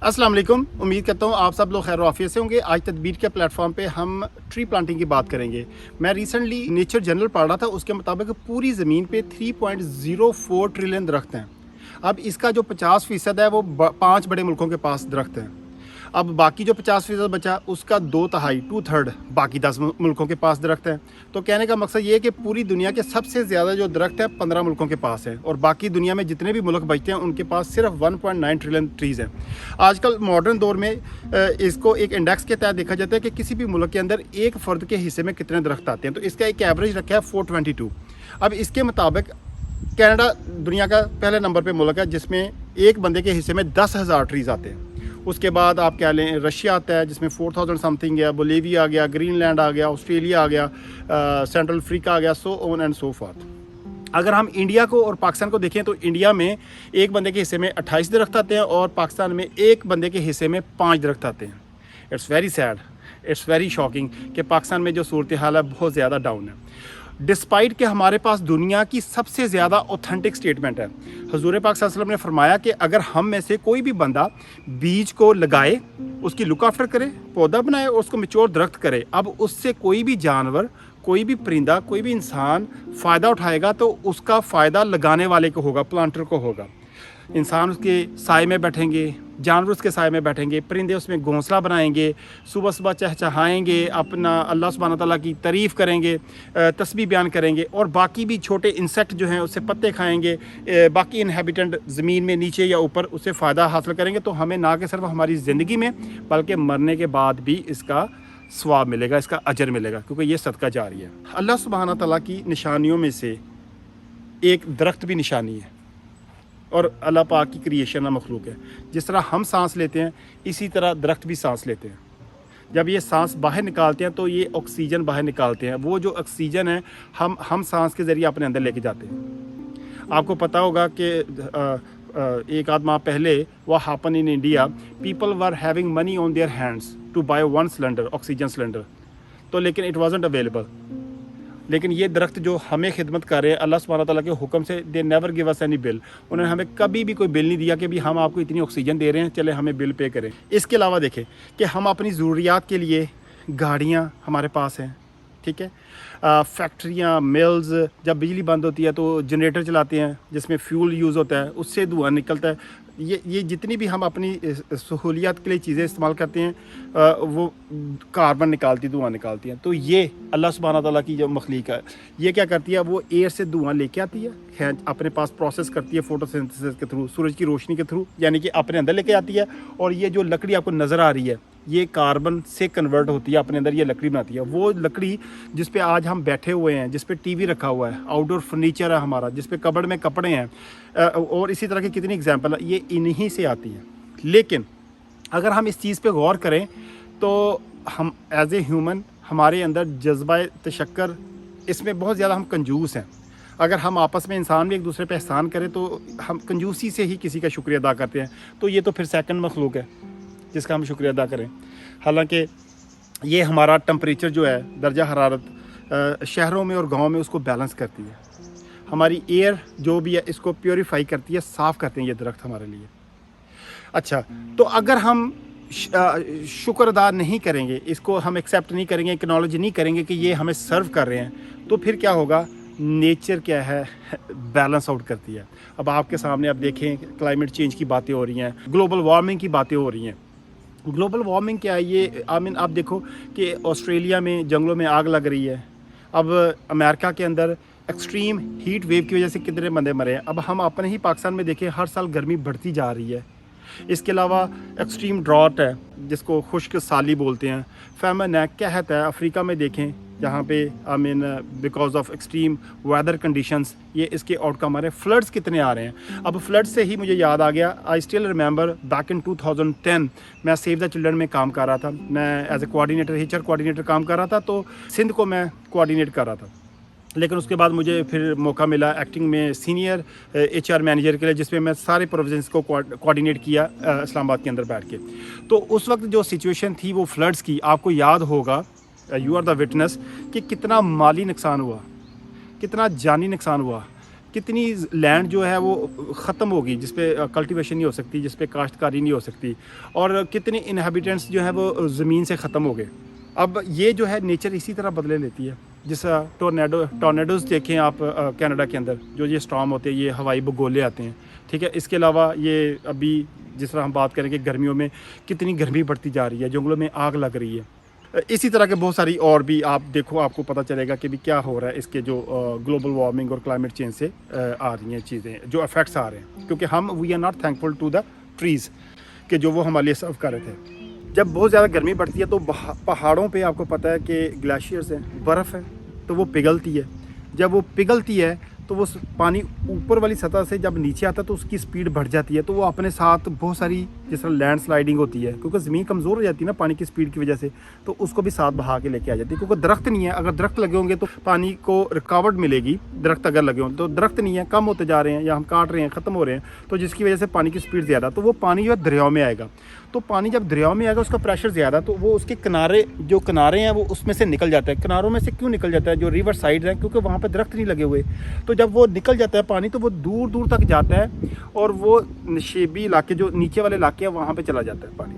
अस्सलाम वालेकुम। उम्मीद करता हूँ आप सब लोग खैर आफियत से होंगे। आज तदबीर के प्लेटफॉर्म पे हम ट्री प्लांटिंग की बात करेंगे। मैं रिसेंटली नेचर जर्नल पढ़ रहा था, उसके मुताबिक पूरी ज़मीन पे 3.04 ट्रिलियन दरख्त हैं। अब इसका जो 50% है वो 5 बड़े मुल्कों के पास दरख्त हैं। अब बाकी जो 50% बचा उसका 2/3 2/3 बाकी 10 मुल्कों के पास दरख्त हैं। तो कहने का मकसद ये है कि पूरी दुनिया के सबसे ज़्यादा जो दरख्त है 15 मुल्कों के पास है, और बाकी दुनिया में जितने भी मुल्क बचते हैं उनके पास सिर्फ 1.9 ट्रिलियन ट्रीज़ हैं। आजकल मॉडर्न दौर में इसको एक इंडेक्स के तहत देखा जाता है कि किसी भी मुल्क के अंदर एक फ़र्द के हिस्से में कितने दरख्त आते हैं। तो इसका एक एवरेज रखा है 422। अब इसके मुताबिक कनाडा दुनिया का पहले नंबर पे मुल्क है जिसमें एक बंदे के हिस्से में 10,000 ट्रीज़ आते हैं। उसके बाद आप कह लें रशिया आता है जिसमें 4000 समथिंग है, बोलीविया आ गया, ग्रीनलैंड आ गया, ऑस्ट्रेलिया आ गया, सेंट्रल अफ्रीका आ गया, so on and so forth. अगर हम इंडिया को और पाकिस्तान को देखें तो इंडिया में एक बंदे के हिस्से में 28 दरख्त आते हैं और पाकिस्तान में एक बंदे के हिस्से में 5 दरख्त आते हैं। It's very sad, it's very shocking कि पाकिस्तान में जो सूरत हाल है बहुत ज़्यादा डाउन है, डिस्पाइट कि हमारे पास दुनिया की सबसे ज़्यादा ऑथेंटिक स्टेटमेंट है। हुज़ूर पाक सल्लल्लाहु अलैहि वसल्लम ने फरमाया कि अगर हम में से कोई भी बंदा बीज को लगाए, उसकी लुक आफ्टर करे, पौधा बनाए और उसको मैच्योर दरख्त करे, अब उससे कोई भी जानवर, कोई भी परिंदा, कोई भी इंसान फ़ायदा उठाएगा तो उसका फ़ायदा लगाने वाले को होगा, प्लांटर को होगा। इंसान उसके साए में बैठेंगे, जानवर उसके साए में बैठेंगे, परिंदे उसमें घोंसला बनाएंगे, सुबह सुबह चहचहाएंगे, अपना अल्लाह सुब्हानहू तआला की तारीफ़ करेंगे, तस्बीह बयान करेंगे, और बाकी भी छोटे इंसेक्ट जो हैं उससे पत्ते खाएंगे, बाकी इनहेबिटेंट ज़मीन में नीचे या ऊपर उससे फ़ायदा हासिल करेंगे। तो हमें ना कि सिर्फ हमारी ज़िंदगी में बल्कि मरने के बाद भी इसका सवाब मिलेगा, इसका अजर मिलेगा, क्योंकि ये सदका जारी है। अल्लाह सुब्हानहू तआला की निशानियों में से एक दरख्त भी निशानी है, और अल्लाह पाक की क्रिएशन मखलूक है। जिस तरह हम सांस लेते हैं इसी तरह दरख्त भी सांस लेते हैं। जब ये सांस बाहर निकालते हैं तो ये ऑक्सीजन बाहर निकालते हैं। वो जो ऑक्सीजन है हम सांस के ज़रिए अपने अंदर लेके जाते हैं। आपको पता होगा कि एक आध माह पहले वह happen in India, people were having money on their hands to buy 1 cylinder, oxygen cylinder, तो लेकिन इट वाजंट अवेलेबल। लेकिन ये दरख्त जो हमें खिदमत कर रहे हैं अल्लाह सुब्हानहू तआला के हुक्म से, they never give us any bill. उन्होंने हमें कभी भी कोई बिल नहीं दिया कि भी हम आपको इतनी ऑक्सीजन दे रहे हैं, चले हमें बिल पे करें। इसके अलावा देखें कि हम अपनी ज़रूरियात के लिए गाड़ियाँ हमारे पास हैं, ठीक है, फैक्ट्रियाँ, मिल्स, जब बिजली बंद होती है तो जनरेटर चलाते हैं जिसमें फ्यूल यूज़ होता है, उससे धुआं निकलता है। ये जितनी भी हम अपनी सहूलियत के लिए चीज़ें इस्तेमाल करते हैं वो कार्बन निकालती, धुआं निकालती हैं। तो ये अल्लाह सुब्हानहू तआला की जो मखलूक है ये क्या करती है, वो एयर से धुआं लेके आती है, खैंच अपने पास प्रोसेस करती है फोटोसिंथेसिस के थ्रू, सूरज की रोशनी के थ्रू, यानी कि अपने अंदर लेके आती है। और ये जो लकड़ी आपको नज़र आ रही है ये कार्बन से कन्वर्ट होती है, अपने अंदर ये लकड़ी बनाती है। वो लकड़ी जिस पे आज हम बैठे हुए हैं, जिस पे टीवी रखा हुआ है, आउटडोर फर्नीचर है हमारा, जिस पे कबर्ड में कपड़े हैं, और इसी तरह की कितनी एग्जांपल है, ये इन्हीं से आती है। लेकिन अगर हम इस चीज़ पे गौर करें तो हम एज ए ह्यूमन, हमारे अंदर जज्बा तशक्कर, इसमें बहुत ज़्यादा हम कंजूस हैं। अगर हम आपस में इंसान भी एक दूसरे पे एहसान करें तो हम कंजूसी से ही किसी का शुक्रिया अदा करते हैं। तो ये तो फिर सेकंड मखलूक है जिसका हम शुक्रिया अदा करें। हालांकि ये हमारा टेम्परेचर जो है, दर्जा हरारत शहरों में और गांव में उसको बैलेंस करती है। हमारी एयर जो भी है इसको प्योरीफाई करती है, साफ़ करते हैं ये दरख्त हमारे लिए। अच्छा, तो अगर हम शुक्र अदा नहीं करेंगे, इसको हम एक्सेप्ट नहीं करेंगे, एक्नॉलेज नहीं करेंगे कि ये हमें सर्व कर रहे हैं, तो फिर क्या होगा, नेचर क्या है बैलेंस आउट करती है। अब आपके सामने आप देखें क्लाइमेट चेंज की बातें हो रही हैं, ग्लोबल वार्मिंग की बातें हो रही हैं। ग्लोबल वार्मिंग क्या है, ये आप देखो कि ऑस्ट्रेलिया में जंगलों में आग लग रही है। अब अमेरिका के अंदर एक्सट्रीम हीट वेव की वजह से कितने बंदे मरे हैं। अब हम अपने ही पाकिस्तान में देखें, हर साल गर्मी बढ़ती जा रही है। इसके अलावा एक्सट्रीम ड्रॉट है जिसको खुश्क साली बोलते हैं, फेमन है, कहत है। अफ्रीका में देखें जहाँ पे because of extreme weather conditions ये इसके आउटकम आ रहे हैं। फ्लड्स कितने आ रहे हैं। अब फ्लड्स से ही मुझे याद आ गया, I still remember back in 2010 मैं सेव द चिल्ड्रन में काम कर रहा था। मैं as a coordinator, HR coordinator काम कर रहा था, तो सिंध को मैं कोऑर्डिनेट कर रहा था। लेकिन उसके बाद मुझे फिर मौका मिला एक्टिंग में सीनियर HR मैनेजर के लिए, जिसमें मैं सारे प्रोविजंस को कोऑर्डिनेट किया इस्लामाबाद के अंदर बैठ के। तो उस वक्त जो सिचुएशन थी वो फ्लड्स की, आपको याद होगा, यू आर द विटनेस, कि कितना माली नुकसान हुआ, कितना जानी नुकसान हुआ। کتنی لینڈ جو ہے وہ ختم ہوگی جس پہ کلٹیویشن نہیں ہو سکتی, جس پہ کاشتکاری نہیں ہو سکتی, اور کتنے انہیبیٹنٹس جو ہے وہ زمین سے ختم ہو گئے. اب یہ جو ہے نیچر اسی طرح بدلے لیتی ہے. جس ٹورنیڈوز دیکھیں آپ کینیڈا کے اندر, جو یہ اسٹارم ہوتے ہیں, یہ ہوائی بگولے آتے ہیں, ٹھیک ہے. اس کے علاوہ یہ ابھی جس طرح ہم بات کریں کہ گرمیوں میں کتنی گرمی بڑھتی جا رہی ہے, جنگلوں میں آگ لگ رہی ہے. اسی طرح کے بہت ساری اور بھی آپ دیکھو, آپ کو پتہ چلے گا کہ بھی کیا ہو رہا ہے اس کے جو گلوبل وارمنگ اور کلائمیٹ چینج سے آ رہی ہیں چیزیں, جو افیکٹس آ رہے ہیں. کیونکہ ہم we are not thankful to the trees کہ جو وہ ہمارے لیے سرو کر رہے تھے. جب بہت زیادہ گرمی بڑھتی ہے تو پہاڑوں پہ آپ کو پتہ ہے کہ گلیشیئرز ہیں, برف ہے, تو وہ پگھلتی ہے. جب وہ پگھلتی ہے تو وہ پانی اوپر والی سطح سے جب نیچے آتا ہے تو اس کی سپیڈ بڑھ جاتی ہے, تو وہ اپنے ساتھ بہت ساری جس طرح لینڈ سلائڈنگ ہوتی ہے, کیونکہ زمین کمزور ہو جاتی ہے نا پانی کی سپیڈ کی وجہ سے, تو اس کو بھی ساتھ بہا کے لے کے آ جاتی ہے. کیونکہ درخت نہیں ہے, اگر درخت لگے ہوں گے تو پانی کو رکاوٹ ملے گی. درخت اگر لگے ہوں تو درخت نہیں ہے, کم ہوتے جا رہے ہیں یا ہم کاٹ رہے ہیں, ختم ہو رہے ہیں, تو جس کی وجہ سے پانی کی سپیڈ زیادہ, تو وہ پانی جو ہے دریاؤں میں آئے گا. تو پانی جب دریاؤں میں آئے گا اس کا پریشر زیادہ, تو وہ اس کے کنارے ہیں وہ اس میں سے نکل جاتا ہے. کناروں میں سے کیوں نکل جاتا ہے, جو ریور سائڈ ہیں, کیونکہ وہاں پہ درخت نہیں لگے ہوئے. تو جب وہ نکل جاتا ہے پانی تو وہ دور دور تک جاتا ہے, اور وہ نشیبی علاقے جو نیچے والے علاقے ہیں وہاں پہ چلا جاتا ہے پانی.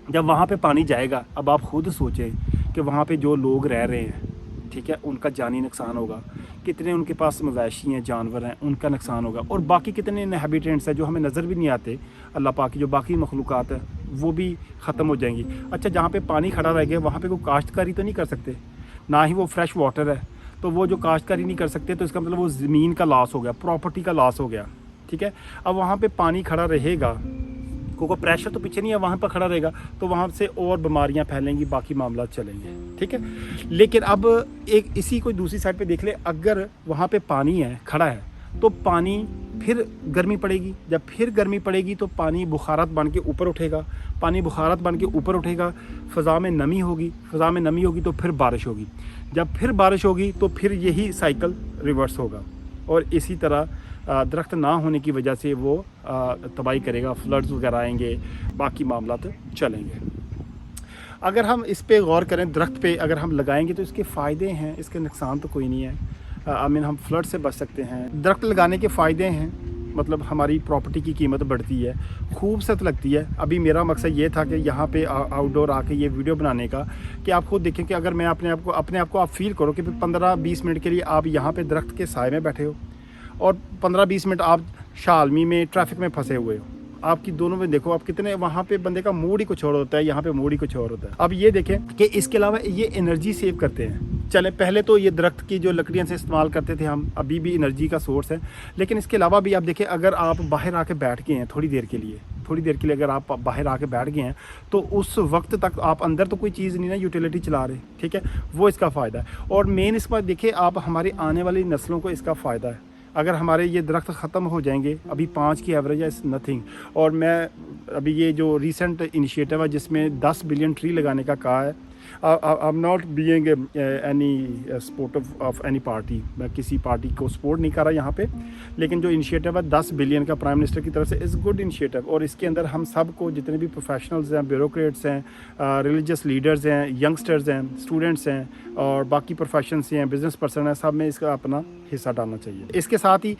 جب وہاں پہ پانی جائے گا, اب آپ خود سوچیں کہ وہاں پہ جو لوگ رہ رہے ہیں, ٹھیک ہے, ان کا جانی نقصان ہوگا. کتنے ان کے پاس مویشی ہیں, جانور ہیں, ان کا نقصان ہوگا. اور باقی کتنے انہیبیٹنٹس ہیں جو ہمیں نظر بھی نہیں آتے, اللہ پاک کی جو باقی مخلوقات ہیں وہ بھی ختم ہو جائیں گی. اچھا, جہاں پہ پانی کھڑا رہ گیا وہاں پہ کوئی کاشتکاری تو نہیں کر سکتے, نہ ہی وہ فریش واٹر ہے, تو وہ جو کاشتکاری نہیں کر سکتے تو اس کا مطلب وہ زمین کا لاس ہو گیا, پراپرٹی کا لاس ہو گیا, ٹھیک ہے. اب وہاں پہ پانی کھڑا رہے گا, کیونکہ پریشر تو پیچھے نہیں ہے, وہاں پہ کھڑا رہے گا, تو وہاں سے اور بیماریاں پھیلیں گی, باقی معاملات چلیں گے, ٹھیک ہے. لیکن اب ایک اسی کو دوسری سائڈ پہ دیکھ لے, اگر وہاں پہ پانی ہے, کھڑا ہے, تو پانی پھر گرمی پڑے گی. جب پھر گرمی پڑے گی تو پانی بخارات بن کے اوپر اٹھے گا. پانی بخارات بن کے اوپر اٹھے گا, فضا میں نمی ہوگی, فضا میں نمی ہوگی تو پھر بارش ہوگی. جب پھر بارش ہوگی تو پھر یہی سائیکل ریورس ہوگا, اور اسی طرح درخت نہ ہونے کی وجہ سے وہ تباہی کرے گا, فلڈز وغیرہ آئیں گے, باقی معاملات چلیں گے. اگر ہم اس پہ غور کریں, درخت پہ اگر ہم لگائیں گے تو اس کے فائدے ہیں, اس کے نقصان تو کوئی نہیں ہے. ہم فلڈ سے بچ سکتے ہیں. درخت لگانے کے فائدے ہیں, مطلب ہماری پراپرٹی کی قیمت بڑھتی ہے, خوبصورت لگتی ہے. ابھی میرا مقصد یہ تھا کہ یہاں پہ آؤٹ ڈور آ کے یہ ویڈیو بنانے کا, کہ آپ خود دیکھیں کہ اگر میں اپنے آپ کو آپ فیل کرو کہ 15-20 منٹ کے لیے آپ یہاں پہ درخت کے سائے میں بیٹھے ہو, اور 15-20 منٹ آپ شالمی میں ٹریفک میں پھنسے ہوئے ہو. آپ کی دونوں میں دیکھو آپ کتنے, وہاں پہ بندے کا موڈ ہی کچھ اور ہوتا ہے, یہاں پہ موڈ ہی کچھ اور ہوتا ہے. اب یہ دیکھیں کہ اس کے علاوہ یہ انرجی سیو کرتے ہیں. چلے پہلے تو یہ درخت کی جو لکڑیاں سے استعمال کرتے تھے ہم, ابھی بھی انرجی کا سورس ہے. لیکن اس کے علاوہ بھی آپ دیکھیں, اگر آپ باہر آ کے بیٹھ گئے ہیں تھوڑی دیر کے لیے اگر آپ باہر آ کے بیٹھ گئے ہیں, تو اس وقت تک آپ اندر تو کوئی چیز نہیں نا, یوٹیلیٹی چلا رہے, ٹھیک ہے, وہ اس کا فائدہ ہے. اور مین اس پر دیکھیں آپ, ہماری آنے والی نسلوں کو اس کا فائدہ ہے. اگر ہمارے یہ درخت ختم ہو جائیں گے, ابھی 5 کی ایوریج ہے, اس نتھنگ. اور میں ابھی یہ جو ریسنٹ انیشیٹو ہے جس میں 10 بلین ٹری لگانے کا کہا ہے, I'm not being any supportive of any party, میں کسی پارٹی کو سپورٹ نہیں کر رہا یہاں پہ, لیکن جو انیشیٹو ہے 10 بلین کا پرائم منسٹر کی طرف سے از گڈ انیشیٹو. اور اس کے اندر ہم سب کو, جتنے بھی پروفیشنلز ہیں, بیوروکریٹس ہیں, ریلیجیس لیڈرز ہیں, ینگسٹرز ہیں, اسٹوڈنٹس ہیں, اور باقی پروفیشنس ہیں, بزنس پرسن ہیں, سب میں اس کا اپنا حصہ ڈالنا چاہیے. اس کے ساتھ ہی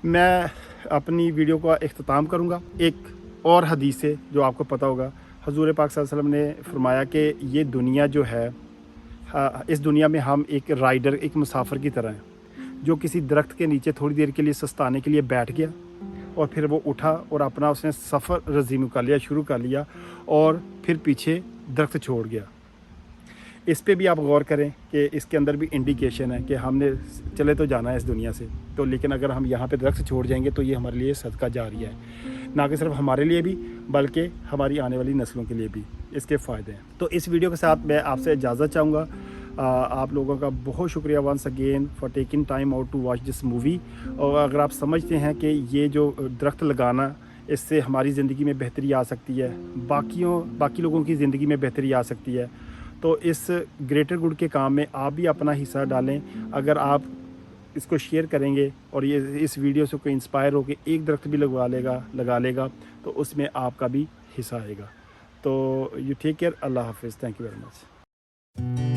میں اپنی ویڈیو کا اختتام کروں گا ایک اور حدیث سے, جو آپ کو پتہ ہوگا. حضور پاک صلی اللہ علیہ وسلم نے فرمایا کہ یہ دنیا جو ہے, اس دنیا میں ہم ایک رائڈر, ایک مسافر کی طرح ہیں, جو کسی درخت کے نیچے تھوڑی دیر کے لیے سستانے کے لیے بیٹھ گیا, اور پھر وہ اٹھا اور اپنا اس نے سفر رزیم شروع کر لیا, اور پھر پیچھے درخت چھوڑ گیا. اس پہ بھی آپ غور کریں کہ اس کے اندر بھی انڈیکیشن ہے کہ ہم نے چلے تو جانا ہے اس دنیا سے, تو لیکن اگر ہم یہاں پہ درخت چھوڑ جائیں گے تو یہ ہمارے لیے صدقہ جاریہ ہے, نہ کہ صرف ہمارے لیے بھی بلکہ ہماری آنے والی نسلوں کے لیے بھی اس کے فائدے ہیں. تو اس ویڈیو کے ساتھ میں آپ سے اجازت چاہوں گا. آپ لوگوں کا بہت شکریہ once again for taking time out to watch this movie. اور اگر آپ سمجھتے ہیں کہ یہ جو درخت لگانا, اس سے ہماری زندگی میں بہتری آ سکتی ہے, باقی لوگوں کی زندگی میں بہتری آ سکتی ہے, تو اس گریٹر گڈ کے کام میں آپ بھی اپنا حصہ ڈالیں. اگر آپ اس کو شیئر کریں گے اور یہ اس ویڈیو سے کوئی انسپائر ہو کے ایک درخت بھی لگا لے گا, تو اس میں آپ کا بھی حصہ آئے گا. تو یو ٹیک کیئر, اللہ حافظ, تھینک یو ویری مچ.